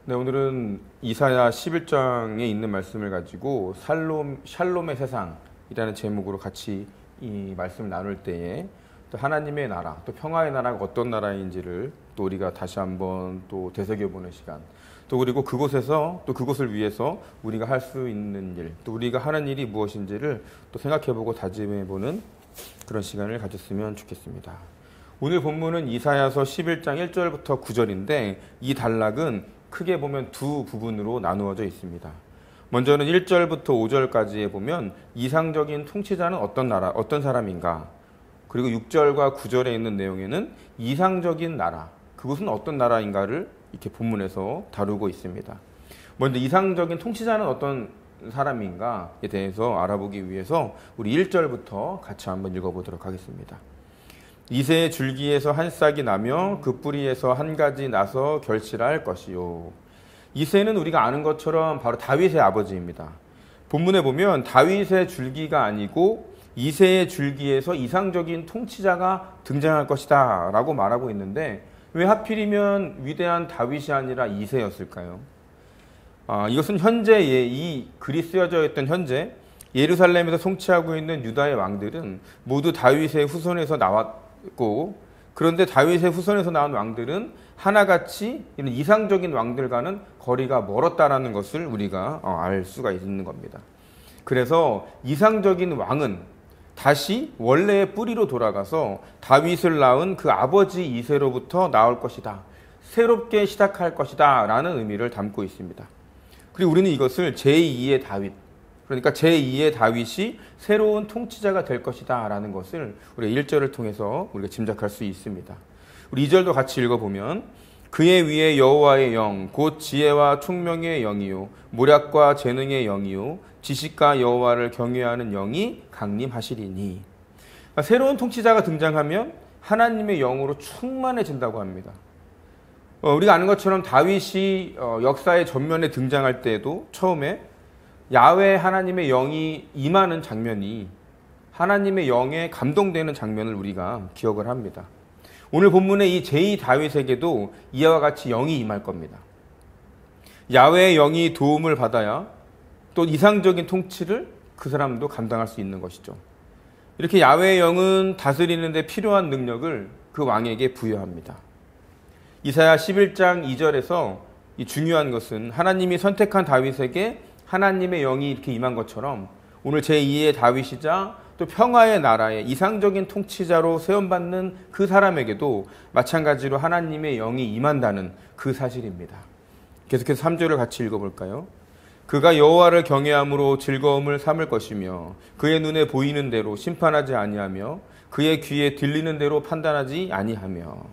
네, 오늘은 이사야 11장에 있는 말씀을 가지고 샬롬의 세상이라는 제목으로 같이 이 말씀을 나눌 때에 또 하나님의 나라, 또 평화의 나라가 어떤 나라인지를 또 우리가 다시 한번 또 되새겨보는 시간, 또 그리고 그곳에서 또 그곳을 위해서 우리가 할 수 있는 일, 또 우리가 하는 일이 무엇인지를 또 생각해보고 다짐해보는 그런 시간을 가졌으면 좋겠습니다. 오늘 본문은 이사야서 11장 1절부터 9절인데 이 단락은 크게 보면 두 부분으로 나누어져 있습니다. 먼저는 1절부터 5절까지에 보면 이상적인 통치자는 어떤 사람인가, 그리고 6절과 9절에 있는 내용에는 이상적인 나라, 그것은 어떤 나라인가를 이렇게 본문에서 다루고 있습니다. 먼저 이상적인 통치자는 어떤 사람인가에 대해서 알아보기 위해서 우리 1절부터 같이 한번 읽어보도록 하겠습니다. 이새의 줄기에서 한 싹이 나며 그 뿌리에서 한 가지 나서 결실할 것이요. 이새는 우리가 아는 것처럼 바로 다윗의 아버지입니다. 본문에 보면 다윗의 줄기가 아니고 이새의 줄기에서 이상적인 통치자가 등장할 것이다 라고 말하고 있는데, 왜 하필이면 위대한 다윗이 아니라 이새였을까요? 이것은 현재 이 글이 쓰여져 있던 현재 예루살렘에서 통치하고 있는 유다의 왕들은 모두 다윗의 후손에서 나왔고, 그런데 다윗의 후손에서 나온 왕들은 하나같이 이런 이상적인 왕들과는 거리가 멀었다라는 것을 우리가 알 수가 있는 겁니다. 그래서 이상적인 왕은 다시 원래의 뿌리로 돌아가서 다윗을 낳은 그 아버지 이새로부터 나올 것이다, 새롭게 시작할 것이다 라는 의미를 담고 있습니다. 그리고 우리는 이것을 제2의 다윗, 그러니까 제2의 다윗이 새로운 통치자가 될 것이다 라는 것을 우리가 1절을 통해서 우리가 짐작할 수 있습니다. 우리 2절도 같이 읽어보면 그의 위에 여호와의 영, 곧 지혜와 총명의 영이요 모략과 재능의 영이요 지식과 여호와를 경외하는 영이 강림하시리니. 새로운 통치자가 등장하면 하나님의 영으로 충만해진다고 합니다. 우리가 아는 것처럼 다윗이 역사의 전면에 등장할 때에도 처음에 야훼 하나님의 영이 임하는 장면이 하나님의 영에 감동되는 장면을 우리가 기억을 합니다. 오늘 본문의 이 제2 다윗에게도 이와 같이 영이 임할 겁니다. 야훼의 영이 도움을 받아야 또 이상적인 통치를 그 사람도 감당할 수 있는 것이죠. 이렇게 야훼의 영은 다스리는 데 필요한 능력을 그 왕에게 부여합니다. 이사야 11장 2절에서 이 중요한 것은 하나님이 선택한 다윗에게 하나님의 영이 이렇게 임한 것처럼 오늘 제2의 다윗이자 또 평화의 나라의 이상적인 통치자로 세움받는 그 사람에게도 마찬가지로 하나님의 영이 임한다는 그 사실입니다. 계속해서 3절을 같이 읽어볼까요? 그가 여호와를 경외함으로 즐거움을 삼을 것이며 그의 눈에 보이는 대로 심판하지 아니하며 그의 귀에 들리는 대로 판단하지 아니하며.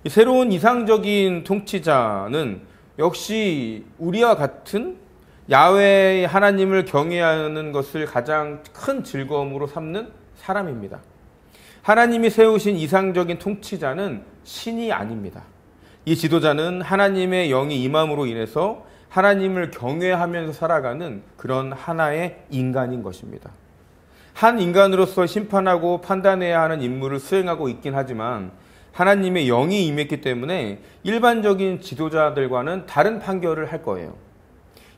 새로운 이상적인 통치자는 역시 우리와 같은 야훼 하나님을 경외하는 것을 가장 큰 즐거움으로 삼는 사람입니다. 하나님이 세우신 이상적인 통치자는 신이 아닙니다. 이 지도자는 하나님의 영이 임함으로 인해서 하나님을 경외하면서 살아가는 그런 하나의 인간인 것입니다. 한 인간으로서 심판하고 판단해야 하는 임무를 수행하고 있긴 하지만 하나님의 영이 임했기 때문에 일반적인 지도자들과는 다른 판결을 할 거예요.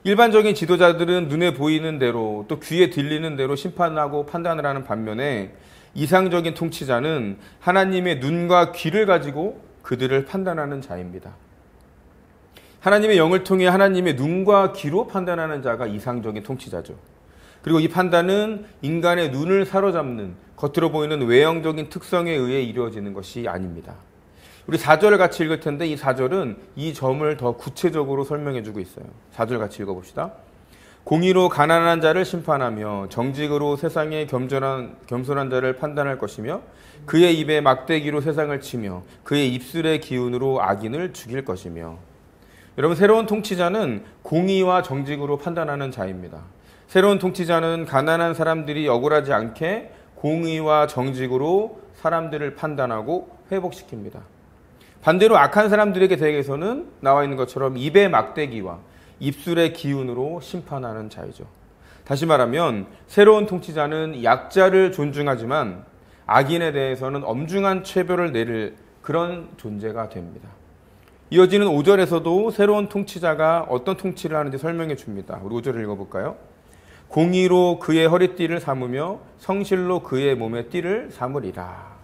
일반적인 지도자들은 눈에 보이는 대로 또 귀에 들리는 대로 심판하고 판단을 하는 반면에 이상적인 통치자는 하나님의 눈과 귀를 가지고 그들을 판단하는 자입니다. 하나님의 영을 통해 하나님의 눈과 귀로 판단하는 자가 이상적인 통치자죠. 그리고 이 판단은 인간의 눈을 사로잡는 겉으로 보이는 외형적인 특성에 의해 이루어지는 것이 아닙니다. 우리 4절을 같이 읽을 텐데 이 4절은 이 점을 더 구체적으로 설명해 주고 있어요. 4절 같이 읽어봅시다. 공의로 가난한 자를 심판하며 정직으로 세상의 겸손한 자를 판단할 것이며 그의 입에 막대기로 세상을 치며 그의 입술의 기운으로 악인을 죽일 것이며. 여러분, 새로운 통치자는 공의와 정직으로 판단하는 자입니다. 새로운 통치자는 가난한 사람들이 억울하지 않게 공의와 정직으로 사람들을 판단하고 회복시킵니다. 반대로 악한 사람들에게 대해서는 나와 있는 것처럼 입의 막대기와 입술의 기운으로 심판하는 자이죠. 다시 말하면 새로운 통치자는 약자를 존중하지만 악인에 대해서는 엄중한 처벌을 내릴 그런 존재가 됩니다. 이어지는 5절에서도 새로운 통치자가 어떤 통치를 하는지 설명해 줍니다. 우리 5절을 읽어볼까요? 공의로 그의 허리띠를 삼으며 성실로 그의 몸의 띠를 삼으리라.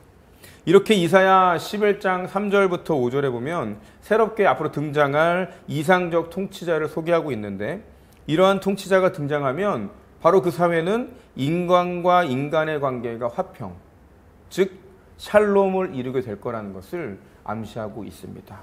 이렇게 이사야 11장 3절부터 5절에 보면 새롭게 앞으로 등장할 이상적 통치자를 소개하고 있는데, 이러한 통치자가 등장하면 바로 그 사회는 인간과 인간의 관계가 화평, 즉 샬롬을 이루게 될 거라는 것을 암시하고 있습니다.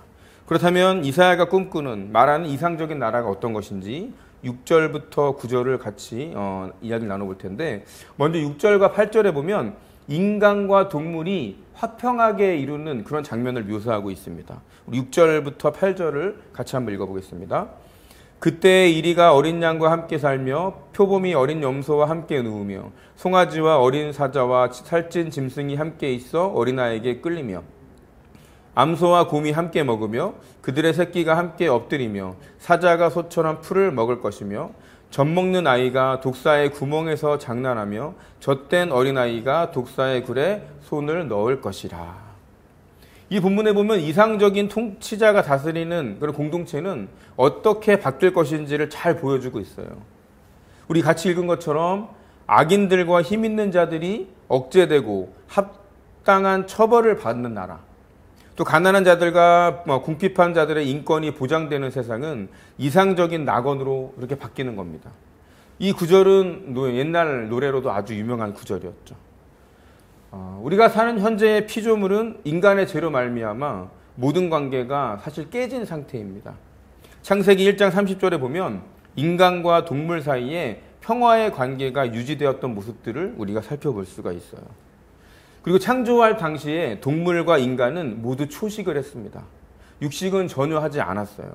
그렇다면 이사야가 꿈꾸는 말하는 이상적인 나라가 어떤 것인지 6절부터 9절을 같이 이야기를 나눠볼 텐데, 먼저 6절과 8절에 보면 인간과 동물이 화평하게 이루는 그런 장면을 묘사하고 있습니다. 우리 6절부터 8절을 같이 한번 읽어보겠습니다. 그때 이리가 어린 양과 함께 살며 표범이 어린 염소와 함께 누우며 송아지와 어린 사자와 살찐 짐승이 함께 있어 어린아이에게 끌리며 암소와 곰이 함께 먹으며 그들의 새끼가 함께 엎드리며 사자가 소처럼 풀을 먹을 것이며 젖먹는 아이가 독사의 구멍에서 장난하며 젖된 어린아이가 독사의 굴에 손을 넣을 것이라. 이 본문에 보면 이상적인 통치자가 다스리는 그런 공동체는 어떻게 바뀔 것인지를 잘 보여주고 있어요. 우리 같이 읽은 것처럼 악인들과 힘 있는 자들이 억제되고 합당한 처벌을 받는 나라, 또 가난한 자들과 궁핍한 자들의 인권이 보장되는 세상은 이상적인 낙원으로 이렇게 바뀌는 겁니다. 이 구절은 옛날 노래로도 아주 유명한 구절이었죠. 우리가 사는 현재의 피조물은 인간의 죄로 말미암아 모든 관계가 사실 깨진 상태입니다. 창세기 1장 30절에 보면 인간과 동물 사이에 평화의 관계가 유지되었던 모습들을 우리가 살펴볼 수가 있어요. 그리고 창조할 당시에 동물과 인간은 모두 초식을 했습니다. 육식은 전혀 하지 않았어요.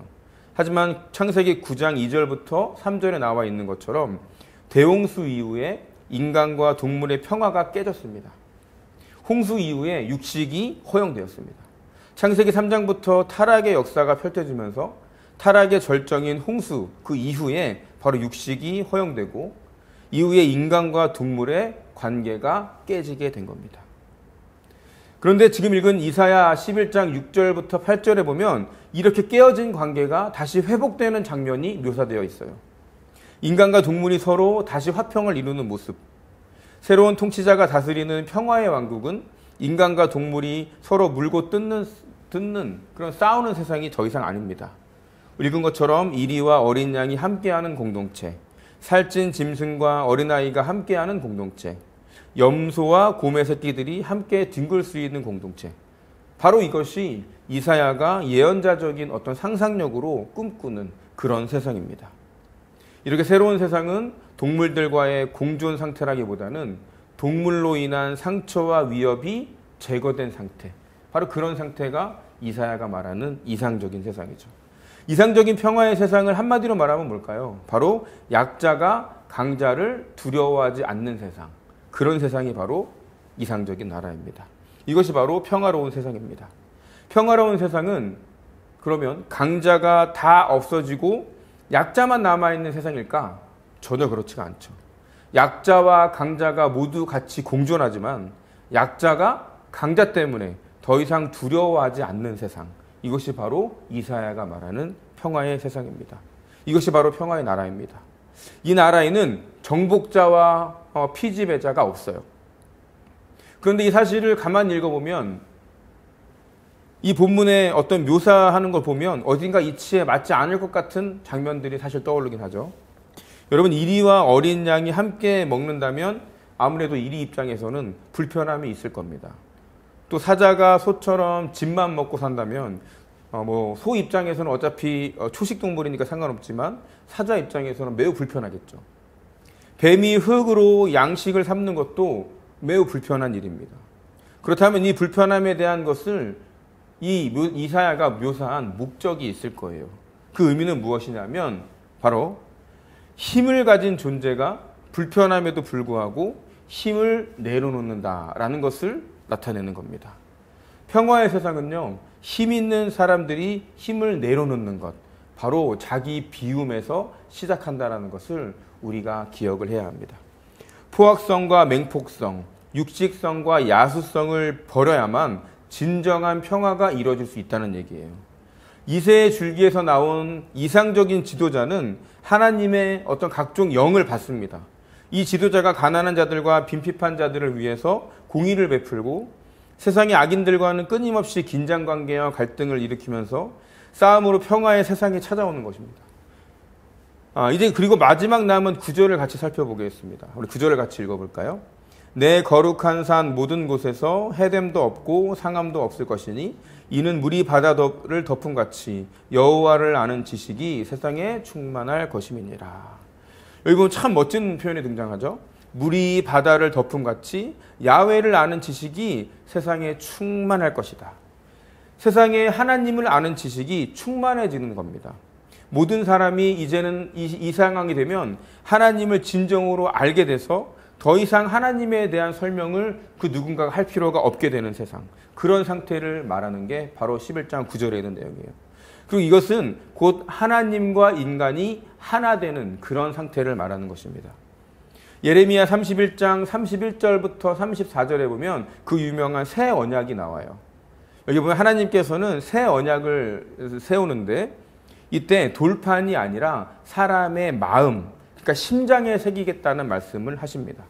하지만 창세기 9장 2절부터 3절에 나와 있는 것처럼 대홍수 이후에 인간과 동물의 평화가 깨졌습니다. 홍수 이후에 육식이 허용되었습니다. 창세기 3장부터 타락의 역사가 펼쳐지면서 타락의 절정인 홍수 그 이후에 바로 육식이 허용되고 이후에 인간과 동물의 관계가 깨지게 된 겁니다. 그런데 지금 읽은 이사야 11장 6절부터 8절에 보면 이렇게 깨어진 관계가 다시 회복되는 장면이 묘사되어 있어요. 인간과 동물이 서로 다시 화평을 이루는 모습, 새로운 통치자가 다스리는 평화의 왕국은 인간과 동물이 서로 물고 뜯는 그런 싸우는 세상이 더 이상 아닙니다. 읽은 것처럼 이리와 어린 양이 함께하는 공동체, 살찐 짐승과 어린아이가 함께하는 공동체, 염소와 곰의 새끼들이 함께 뒹굴 수 있는 공동체, 바로 이것이 이사야가 예언자적인 어떤 상상력으로 꿈꾸는 그런 세상입니다. 이렇게 새로운 세상은 동물들과의 공존 상태라기보다는 동물로 인한 상처와 위협이 제거된 상태, 바로 그런 상태가 이사야가 말하는 이상적인 세상이죠. 이상적인 평화의 세상을 한마디로 말하면 뭘까요? 바로 약자가 강자를 두려워하지 않는 세상, 그런 세상이 바로 이상적인 나라입니다. 이것이 바로 평화로운 세상입니다. 평화로운 세상은 그러면 강자가 다 없어지고 약자만 남아있는 세상일까? 전혀 그렇지가 않죠. 약자와 강자가 모두 같이 공존하지만 약자가 강자 때문에 더 이상 두려워하지 않는 세상, 이것이 바로 이사야가 말하는 평화의 세상입니다. 이것이 바로 평화의 나라입니다. 이 나라에는 정복자와 피지배자가 없어요. 그런데 이 사실을 가만히 읽어보면 이 본문의 어떤 묘사하는 걸 보면 어딘가 이치에 맞지 않을 것 같은 장면들이 사실 떠오르긴 하죠. 여러분, 이리와 어린 양이 함께 먹는다면 아무래도 이리 입장에서는 불편함이 있을 겁니다. 또 사자가 소처럼 집만 먹고 산다면 소 입장에서는 어차피 초식 동물이니까 상관없지만 사자 입장에서는 매우 불편하겠죠. 뱀이 흙으로 양식을 삼는 것도 매우 불편한 일입니다. 그렇다면 이 불편함에 대한 것을 이사야가 묘사한 목적이 있을 거예요. 그 의미는 무엇이냐면 바로 힘을 가진 존재가 불편함에도 불구하고 힘을 내려놓는다라는 것을 나타내는 겁니다. 평화의 세상은요, 힘 있는 사람들이 힘을 내려놓는 것, 바로 자기 비움에서 시작한다라는 것을 우리가 기억을 해야 합니다. 포악성과 맹폭성, 육식성과 야수성을 버려야만 진정한 평화가 이루어질 수 있다는 얘기예요. 이새의 줄기에서 나온 이상적인 지도자는 하나님의 어떤 각종 영을 받습니다. 이 지도자가 가난한 자들과 빈핍한 자들을 위해서 공의를 베풀고 세상의 악인들과는 끊임없이 긴장관계와 갈등을 일으키면서 싸움으로 평화의 세상이 찾아오는 것입니다. 이제 그리고 마지막 남은 구절을 같이 살펴보겠습니다. 우리 구절을 같이 읽어볼까요? 내 거룩한 산 모든 곳에서 해됨도 없고 상함도 없을 것이니 이는 물이 바다를 덮음 같이 여호와를 아는 지식이 세상에 충만할 것임이니라. 여기 보면 참 멋진 표현이 등장하죠. 물이 바다를 덮음 같이 야훼를 아는 지식이 세상에 충만할 것이다. 세상에 하나님을 아는 지식이 충만해지는 겁니다. 모든 사람이 이제는 이 상황이 되면 하나님을 진정으로 알게 돼서 더 이상 하나님에 대한 설명을 그 누군가가 할 필요가 없게 되는 세상, 그런 상태를 말하는 게 바로 11장 9절에 있는 내용이에요. 그리고 이것은 곧 하나님과 인간이 하나 되는 그런 상태를 말하는 것입니다. 예레미야 31장 31절부터 34절에 보면 그 유명한 새 언약이 나와요. 여기 보면 하나님께서는 새 언약을 세우는데 이때 돌판이 아니라 사람의 마음, 그러니까 심장에 새기겠다는 말씀을 하십니다.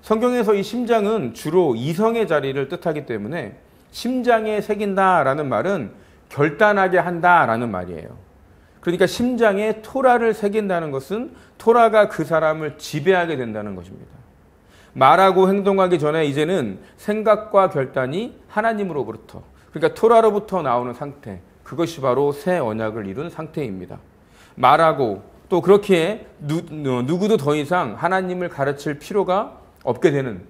성경에서 이 심장은 주로 이성의 자리를 뜻하기 때문에 심장에 새긴다라는 말은 결단하게 한다라는 말이에요. 그러니까 심장에 토라를 새긴다는 것은 토라가 그 사람을 지배하게 된다는 것입니다. 말하고 행동하기 전에 이제는 생각과 결단이 하나님으로부터, 그러니까 토라로부터 나오는 상태, 그것이 바로 새 언약을 이룬 상태입니다. 말하고 또 그렇게 누구도 더 이상 하나님을 가르칠 필요가 없게 되는,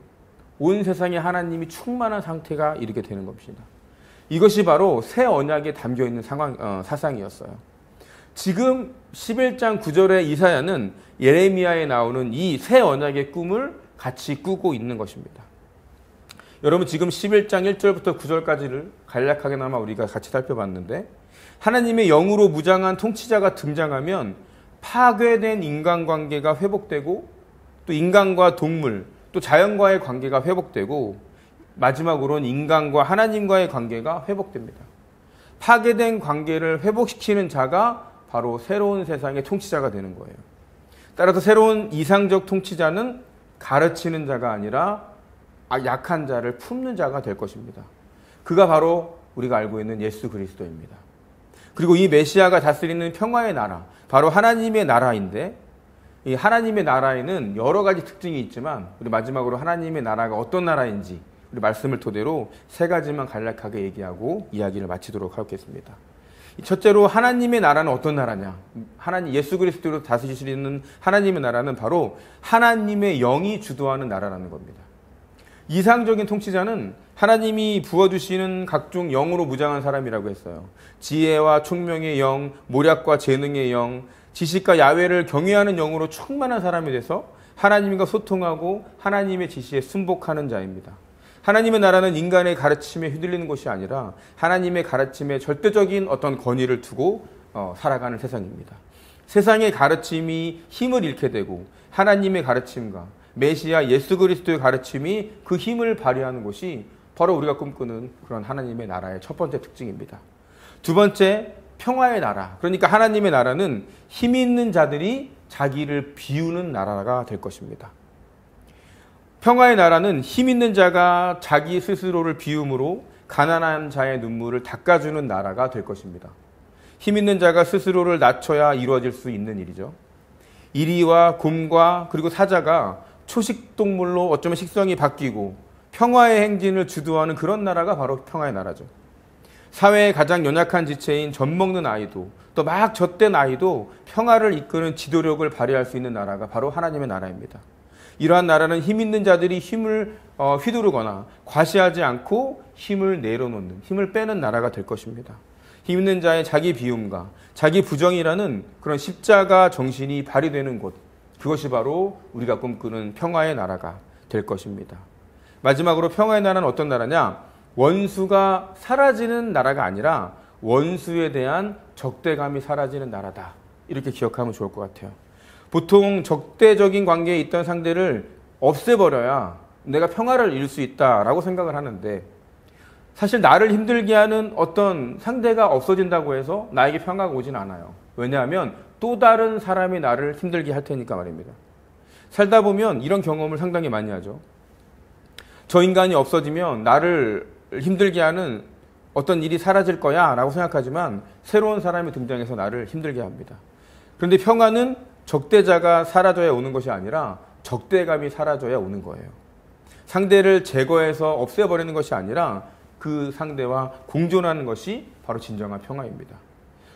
온 세상에 하나님이 충만한 상태가 이르게 되는 것입니다. 이것이 바로 새 언약에 담겨있는 사상이었어요. 지금 11장 9절의 이사야는 예레미야에 나오는 이 새 언약의 꿈을 같이 꾸고 있는 것입니다. 여러분, 지금 11장 1절부터 9절까지를 간략하게나마 우리가 같이 살펴봤는데, 하나님의 영으로 무장한 통치자가 등장하면 파괴된 인간관계가 회복되고, 또 인간과 동물, 또 자연과의 관계가 회복되고, 마지막으로는 인간과 하나님과의 관계가 회복됩니다. 파괴된 관계를 회복시키는 자가 바로 새로운 세상의 통치자가 되는 거예요. 따라서 새로운 이상적 통치자는 가르치는 자가 아니라 약한 자를 품는 자가 될 것입니다. 그가 바로 우리가 알고 있는 예수 그리스도입니다. 그리고 이 메시아가 다스리는 평화의 나라, 바로 하나님의 나라인데, 이 하나님의 나라에는 여러 가지 특징이 있지만 우리 마지막으로 하나님의 나라가 어떤 나라인지 우리 말씀을 토대로 세 가지만 간략하게 얘기하고 이야기를 마치도록 하겠습니다. 첫째로 하나님의 나라는 어떤 나라냐? 하나님 예수 그리스도로 다스리시는 하나님의 나라는 바로 하나님의 영이 주도하는 나라라는 겁니다. 이상적인 통치자는 하나님이 부어주시는 각종 영으로 무장한 사람이라고 했어요. 지혜와 총명의 영, 모략과 재능의 영, 지식과 야훼를 경외하는 영으로 충만한 사람이 돼서 하나님과 소통하고 하나님의 지시에 순복하는 자입니다. 하나님의 나라는 인간의 가르침에 휘둘리는 것이 아니라 하나님의 가르침에 절대적인 어떤 권위를 두고 살아가는 세상입니다. 세상의 가르침이 힘을 잃게 되고 하나님의 가르침과 메시아 예수 그리스도의 가르침이 그 힘을 발휘하는 것이 바로 우리가 꿈꾸는 그런 하나님의 나라의 첫 번째 특징입니다. 두 번째, 평화의 나라. 그러니까 하나님의 나라는 힘 있는 자들이 자기를 비우는 나라가 될 것입니다. 평화의 나라는 힘 있는 자가 자기 스스로를 비움으로 가난한 자의 눈물을 닦아주는 나라가 될 것입니다. 힘 있는 자가 스스로를 낮춰야 이루어질 수 있는 일이죠. 이리와 곰과 그리고 사자가 초식동물로 어쩌면 식성이 바뀌고 평화의 행진을 주도하는 그런 나라가 바로 평화의 나라죠. 사회의 가장 연약한 지체인 젖먹는 아이도 또 막 젖된 아이도 평화를 이끄는 지도력을 발휘할 수 있는 나라가 바로 하나님의 나라입니다. 이러한 나라는 힘 있는 자들이 힘을 휘두르거나 과시하지 않고 힘을 내려놓는, 힘을 빼는 나라가 될 것입니다. 힘 있는 자의 자기 비움과 자기 부정이라는 그런 십자가 정신이 발휘되는 곳, 그것이 바로 우리가 꿈꾸는 평화의 나라가 될 것입니다. 마지막으로 평화의 나라는 어떤 나라냐? 원수가 사라지는 나라가 아니라 원수에 대한 적대감이 사라지는 나라다. 이렇게 기억하면 좋을 것 같아요. 보통 적대적인 관계에 있던 상대를 없애버려야 내가 평화를 이룰 수 있다라고 생각을 하는데, 사실 나를 힘들게 하는 어떤 상대가 없어진다고 해서 나에게 평화가 오진 않아요. 왜냐하면 또 다른 사람이 나를 힘들게 할 테니까 말입니다. 살다 보면 이런 경험을 상당히 많이 하죠. 저 인간이 없어지면 나를 힘들게 하는 어떤 일이 사라질 거야 라고 생각하지만 새로운 사람이 등장해서 나를 힘들게 합니다. 그런데 평화는 적대자가 사라져야 오는 것이 아니라 적대감이 사라져야 오는 거예요. 상대를 제거해서 없애버리는 것이 아니라 그 상대와 공존하는 것이 바로 진정한 평화입니다.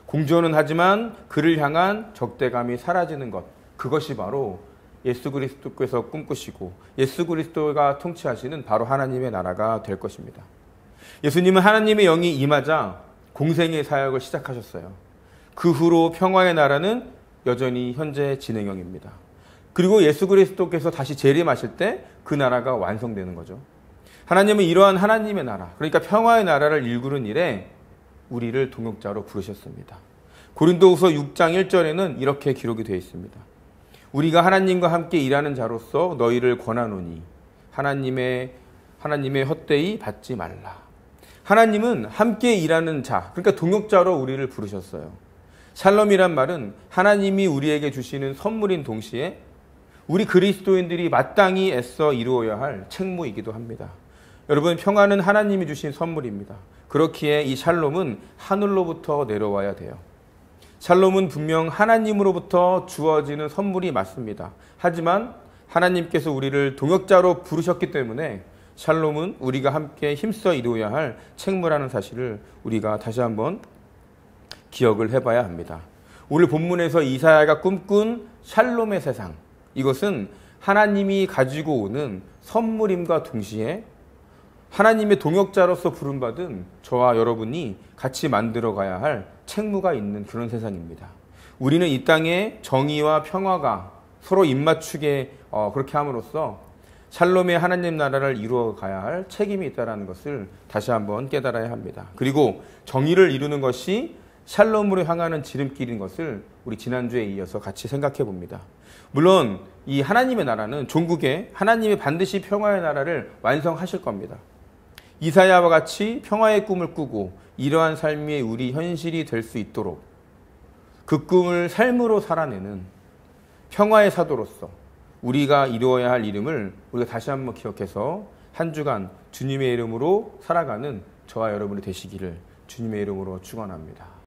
공존은 하지만 그를 향한 적대감이 사라지는 것, 그것이 바로 예수 그리스도께서 꿈꾸시고 예수 그리스도가 통치하시는 바로 하나님의 나라가 될 것입니다. 예수님은 하나님의 영이 임하자 공생의 사역을 시작하셨어요. 그 후로 평화의 나라는 여전히 현재 진행형입니다. 그리고 예수 그리스도께서 다시 재림하실 때 그 나라가 완성되는 거죠. 하나님은 이러한 하나님의 나라, 그러니까 평화의 나라를 일구는 일에 우리를 동역자로 부르셨습니다. 고린도후서 6장 1절에는 이렇게 기록이 되어 있습니다. 우리가 하나님과 함께 일하는 자로서 너희를 권하노니 하나님의 헛되이 받지 말라. 하나님은 함께 일하는 자, 그러니까 동역자로 우리를 부르셨어요. 샬롬이란 말은 하나님이 우리에게 주시는 선물인 동시에 우리 그리스도인들이 마땅히 애써 이루어야 할 책무이기도 합니다. 여러분, 평화는 하나님이 주신 선물입니다. 그렇기에 이 샬롬은 하늘로부터 내려와야 돼요. 샬롬은 분명 하나님으로부터 주어지는 선물이 맞습니다. 하지만 하나님께서 우리를 동역자로 부르셨기 때문에 샬롬은 우리가 함께 힘써 이루어야 할 책무라는 사실을 우리가 다시 한번 기억을 해봐야 합니다. 오늘 본문에서 이사야가 꿈꾼 샬롬의 세상, 이것은 하나님이 가지고 오는 선물임과 동시에 하나님의 동역자로서 부름받은 저와 여러분이 같이 만들어가야 할 책무가 있는 그런 세상입니다. 우리는 이 땅에 정의와 평화가 서로 입맞추게 그렇게 함으로써 샬롬의 하나님 나라를 이루어가야 할 책임이 있다는 것을 다시 한번 깨달아야 합니다. 그리고 정의를 이루는 것이 샬롬으로 향하는 지름길인 것을 우리 지난주에 이어서 같이 생각해 봅니다. 물론 이 하나님의 나라는 종국에 하나님이 반드시 평화의 나라를 완성하실 겁니다. 이사야와 같이 평화의 꿈을 꾸고 이러한 삶이 우리 현실이 될 수 있도록 그 꿈을 삶으로 살아내는 평화의 사도로서 우리가 이루어야 할 이름을 우리가 다시 한번 기억해서 한 주간 주님의 이름으로 살아가는 저와 여러분이 되시기를 주님의 이름으로 축원합니다.